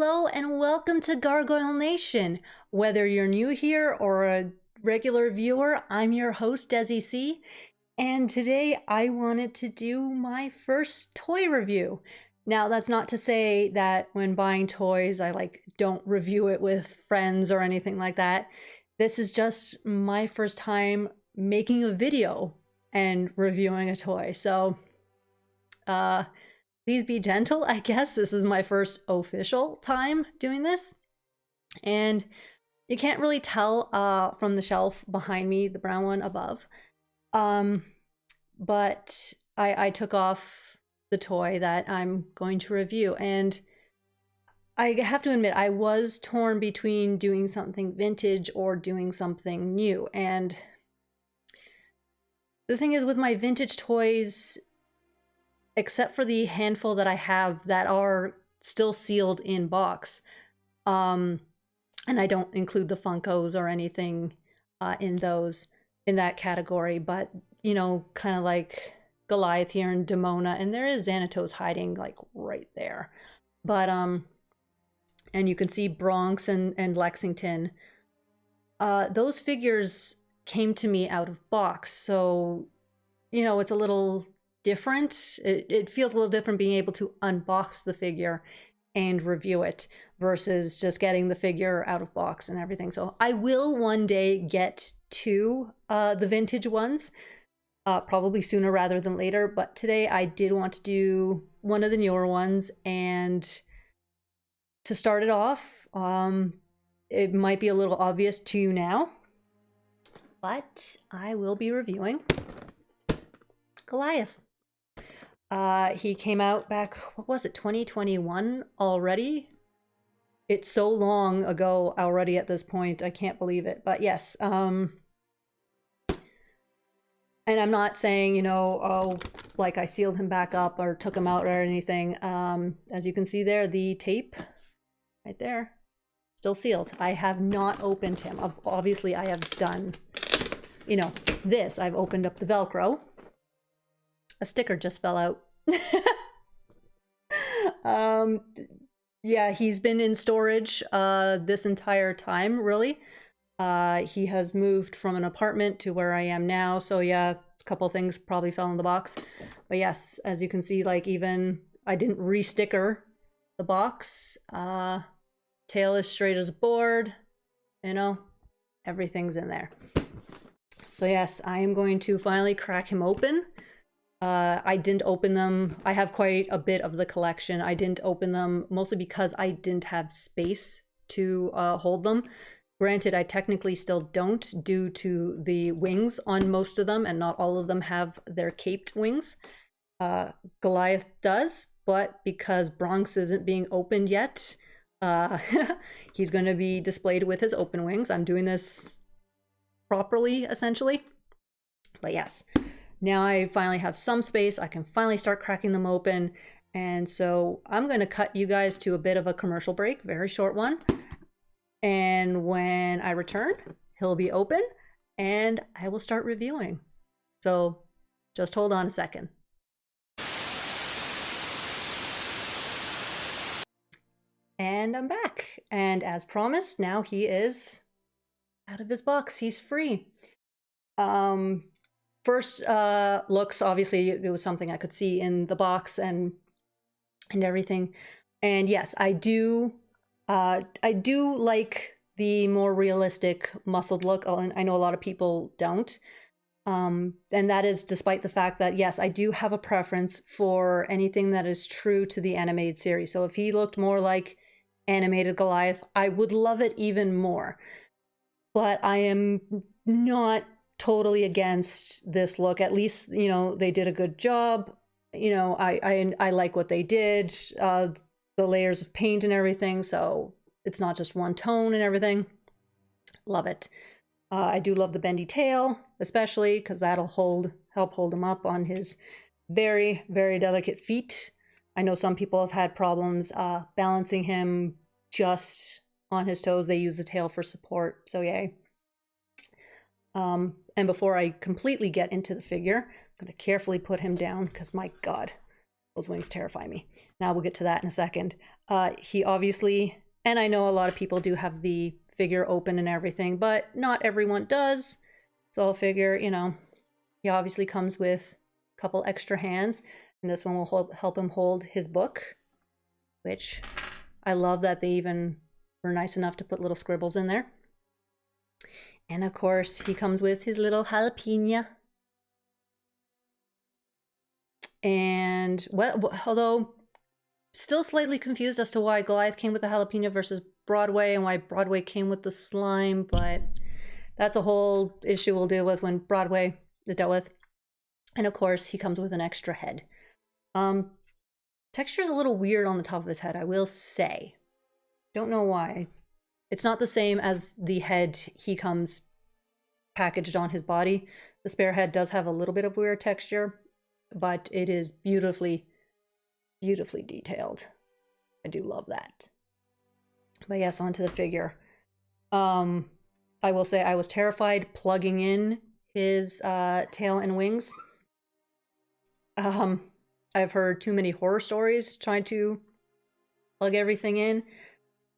Hello and welcome to Gargoyle Nation. Whether you're new here or a regular viewer, I'm your host, Desi C. And today I wanted to do my first toy review. Now, that's not to say that when buying toys, I don't review it with friends or anything like that. This is just my first time making a video and reviewing a toy. So, please be gentle, I guess. This is my first official time doing this. And you can't really tell from the shelf behind me, the brown one above. But I took off the toy that I'm going to review. And I have to admit, I was torn between doing something vintage or doing something new. And the thing is, with my vintage toys, except for the handful that I have that are still sealed in box, and I don't include the Funkos or anything in that category, but you know, kind of like Goliath here and Demona, and there is Xanatos hiding like right there. But and you can see Bronx and Lexington. Those figures came to me out of box, so you know, it's a little different. It feels a little different being able to unbox the figure and review it versus just getting the figure out of box and everything. So I will one day get to the vintage ones, probably sooner rather than later, but today I did want to do one of the newer ones. And to start it off, it might be a little obvious to you now, but I will be reviewing Goliath. He came out back, what was it, 2021 already? It's so long ago already at this point, I can't believe it. But yes, and I'm not saying, you know, oh, like I sealed him back up or took him out or anything. As you can see there, the tape right there, still sealed. I have not opened him. Obviously, I have done, you know, this. I've opened up the Velcro. A sticker just fell out. Yeah, he's been in storage this entire time, really. He has moved from an apartment to where I am now, so yeah, a couple things probably fell in the box. But yes, as you can see, like, even I didn't re-sticker the box. Tail is straight as a board, you know, everything's in there. So yes, I am going to finally crack him open. I didn't open them. I have quite a bit of the collection. I didn't open them mostly because I didn't have space to hold them. Granted, I technically still don't, due to the wings on most of them, and not all of them have their caped wings. Goliath does, but because Bronx isn't being opened yet, he's going to be displayed with his open wings. I'm doing this properly, essentially. But yes. Now I finally have some space. I can finally start cracking them open. And so I'm going to cut you guys to a bit of a commercial break, very short one. And when I return, he'll be open and I will start reviewing. So just hold on a second. And I'm back. And as promised, now he is out of his box. He's free. First looks, obviously, it was something I could see in the box and everything. And yes, I do like the more realistic muscled look. And I know a lot of people don't. And that is despite the fact that, yes, I do have a preference for anything that is true to the animated series. So if he looked more like animated Goliath, I would love it even more. But I am not totally against this look. At least, you know, they did a good job. You know, I like what they did, the layers of paint and everything, so it's not just one tone and everything. Love it. I do love the bendy tail, especially because that'll help hold him up on his very, very delicate feet. I know some people have had problems balancing him just on his toes. They use the tail for support, so yay. And before I completely get into the figure, I'm going to carefully put him down because, my God, those wings terrify me. Now we'll get to that in a second. He obviously, and I know a lot of people do have the figure open and everything, but not everyone does. So I'll figure, you know, he obviously comes with a couple extra hands, and this one will help him hold his book, which I love that they even were nice enough to put little scribbles in there. And of course, he comes with his little jalapeno. And, well, although still slightly confused as to why Goliath came with the jalapeno versus Broadway and why Broadway came with the slime, but that's a whole issue we'll deal with when Broadway is dealt with. And of course, he comes with an extra head. Texture is a little weird on the top of his head, I will say. Don't know why. It's not the same as the head he comes packaged on his body. The spare head does have a little bit of weird texture, but it is beautifully, beautifully detailed. I do love that. But yes, onto the figure. I will say I was terrified plugging in his tail and wings. I've heard too many horror stories trying to plug everything in.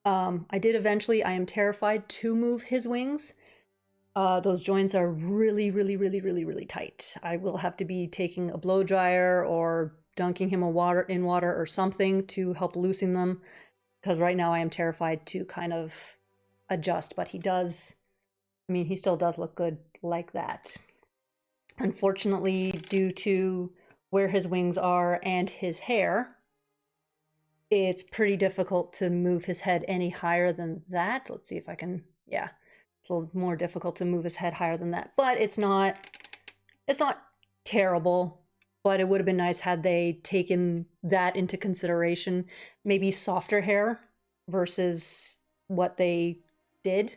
I did eventually. I am terrified to move his wings. Those joints are really, really, really, really, really tight. I will have to be taking a blow dryer or dunking him in water or something to help loosen them, because right now I am terrified to kind of adjust, but he does, I mean, he still does look good like that. Unfortunately, due to where his wings are and his hair, it's pretty difficult to move his head any higher than that. Let's see if I can, yeah. It's a little more difficult to move his head higher than that, but it's not terrible, but it would have been nice had they taken that into consideration. Maybe softer hair versus what they did.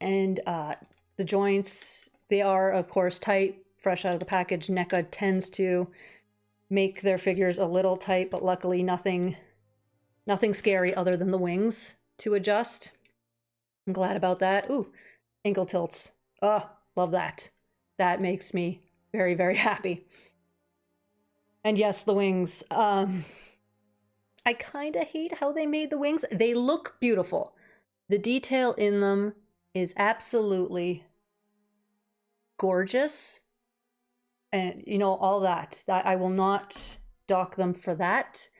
And the joints, they are of course tight, fresh out of the package. NECA tends to make their figures a little tight, but luckily nothing scary other than the wings to adjust. I'm glad about that. Ooh, ankle tilts. Oh, love that. That makes me very, very happy. And yes, the wings. I kind of hate how they made the wings. They look beautiful. The detail in them is absolutely gorgeous. And, you know, all that. I will not dock them for that.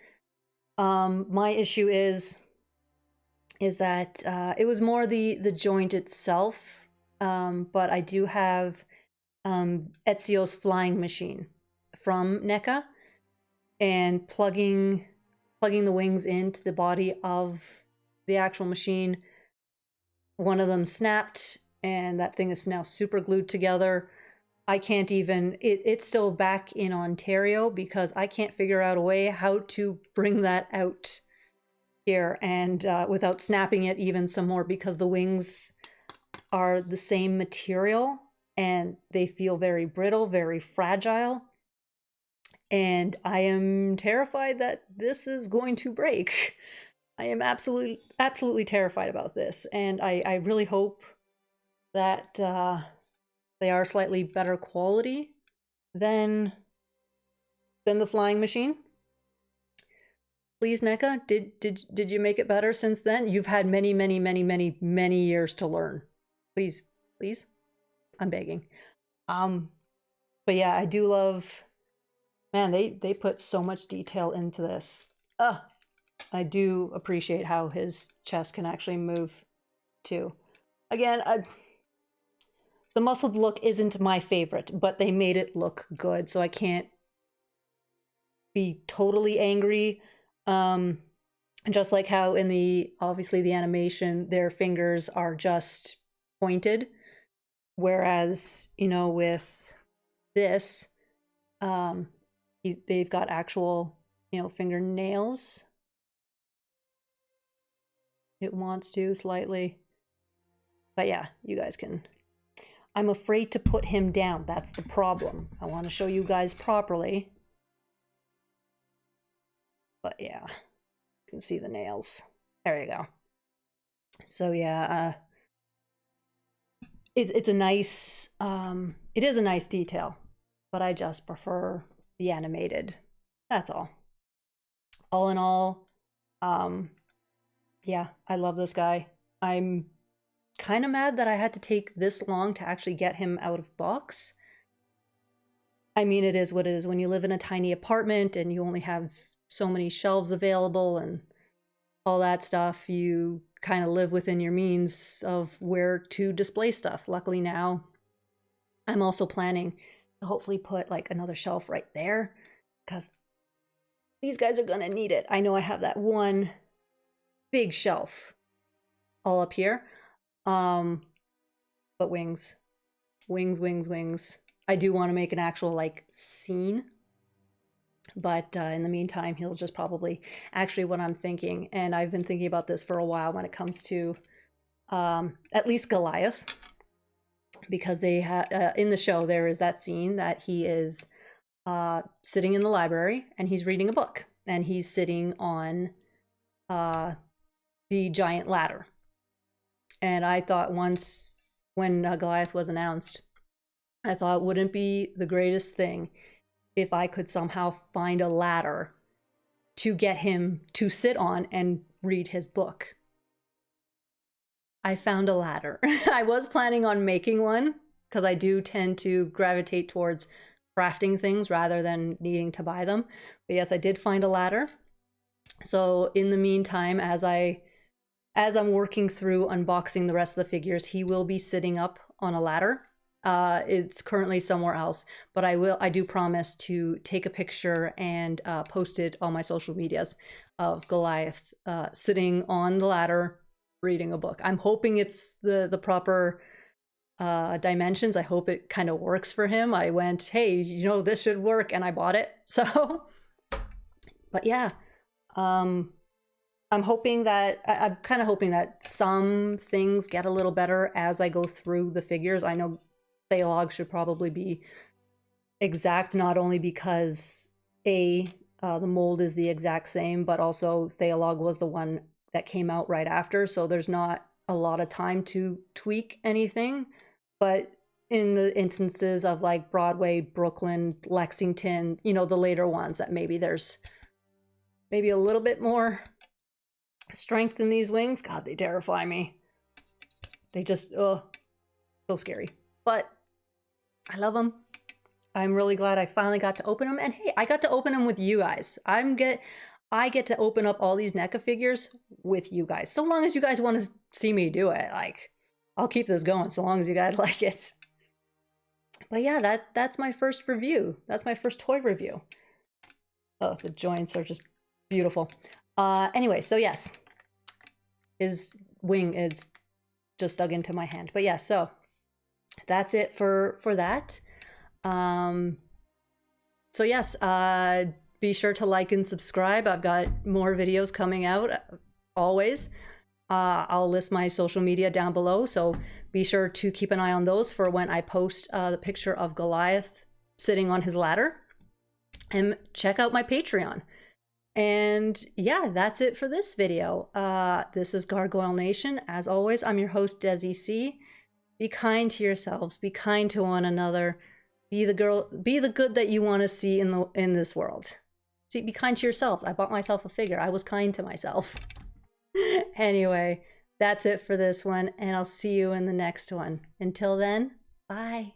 My issue is that it was more the joint itself, but I do have Ezio's flying machine from NECA, and plugging the wings into the body of the actual machine, one of them snapped, and that thing is now super glued together. I can't even, it's still back in Ontario because I can't figure out a way how to bring that out here and without snapping it even some more, because the wings are the same material and they feel very brittle, very fragile. And I am terrified that this is going to break. I am absolutely terrified about this. And I really hope that they are slightly better quality than the flying machine. Please, NECA, did you make it better since then? You've had many years to learn. Please, please, I'm begging. But yeah, I do love, man, they put so much detail into this. I do appreciate how his chest can actually move too. Again, the muscled look isn't my favorite, but they made it look good, so I can't be totally angry. Just like how in obviously the animation, their fingers are just pointed, whereas, you know, with this, they've got actual, you know, fingernails. It wants to slightly, but yeah, you guys can. I'm afraid to put him down. That's the problem. I want to show you guys properly. But yeah, you can see the nails. There you go. So yeah, it's a nice, it is a nice detail, but I just prefer the animated. That's all. All in all, Yeah, I love this guy. I'm kind of mad that I had to take this long to actually get him out of box. I mean, it is what it is. When you live in a tiny apartment and you only have so many shelves available and all that stuff, you kind of live within your means of where to display stuff. Luckily now, I'm also planning to hopefully put like another shelf right there because these guys are gonna need it. I know I have that one big shelf all up here. But wings. I do want to make an actual like scene. But in the meantime, he'll just probably, actually what I'm thinking, and I've been thinking about this for a while when it comes to at least Goliath, because they in the show there is that scene that he is sitting in the library and he's reading a book and he's sitting on the giant ladder. And I thought once when Goliath was announced, I thought wouldn't it be the greatest thing if I could somehow find a ladder to get him to sit on and read his book. I found a ladder. I was planning on making one because I do tend to gravitate towards crafting things rather than needing to buy them. But yes, I did find a ladder. So in the meantime, as I'm working through unboxing the rest of the figures, he will be sitting up on a ladder. It's currently somewhere else, but I do promise to take a picture and post it on my social medias of Goliath sitting on the ladder reading a book. I'm hoping it's the proper dimensions. I hope it kind of works for him. I went, hey, you know, this should work, and I bought it. So, but yeah, I'm hoping that I'm kind of hoping that some things get a little better as I go through the figures. I know Thalog should probably be exact, not only because the mold is the exact same, but also Thalog was the one that came out right after, so there's not a lot of time to tweak anything. But in the instances of like Broadway, Brooklyn, Lexington, you know, the later ones, that maybe there's maybe a little bit more strength in these wings. God, they terrify me. They just, so scary. But I love them. I'm really glad I finally got to open them. And hey, I got to open them with you guys. I get to open up all these NECA figures with you guys. So long as you guys want to see me do it, like, I'll keep this going so long as you guys like it. But yeah, that's my first review. That's my first toy review. Oh, the joints are just beautiful. Anyway, so yes, his wing is just dug into my hand. But yeah, so that's it for that. So yes, be sure to like and subscribe. I've got more videos coming out always. I'll list my social media down below, so be sure to keep an eye on those for when I post the picture of Goliath sitting on his ladder. And check out my Patreon. And yeah, that's it for this video. This is Gargoyle Nation. As always, I'm your host, Desi C. Be kind to yourselves. Be kind to one another. Be the good that you want to see in this world. See, be kind to yourselves. I bought myself a figure. I was kind to myself. Anyway, that's it for this one, and I'll see you in the next one. Until then, bye.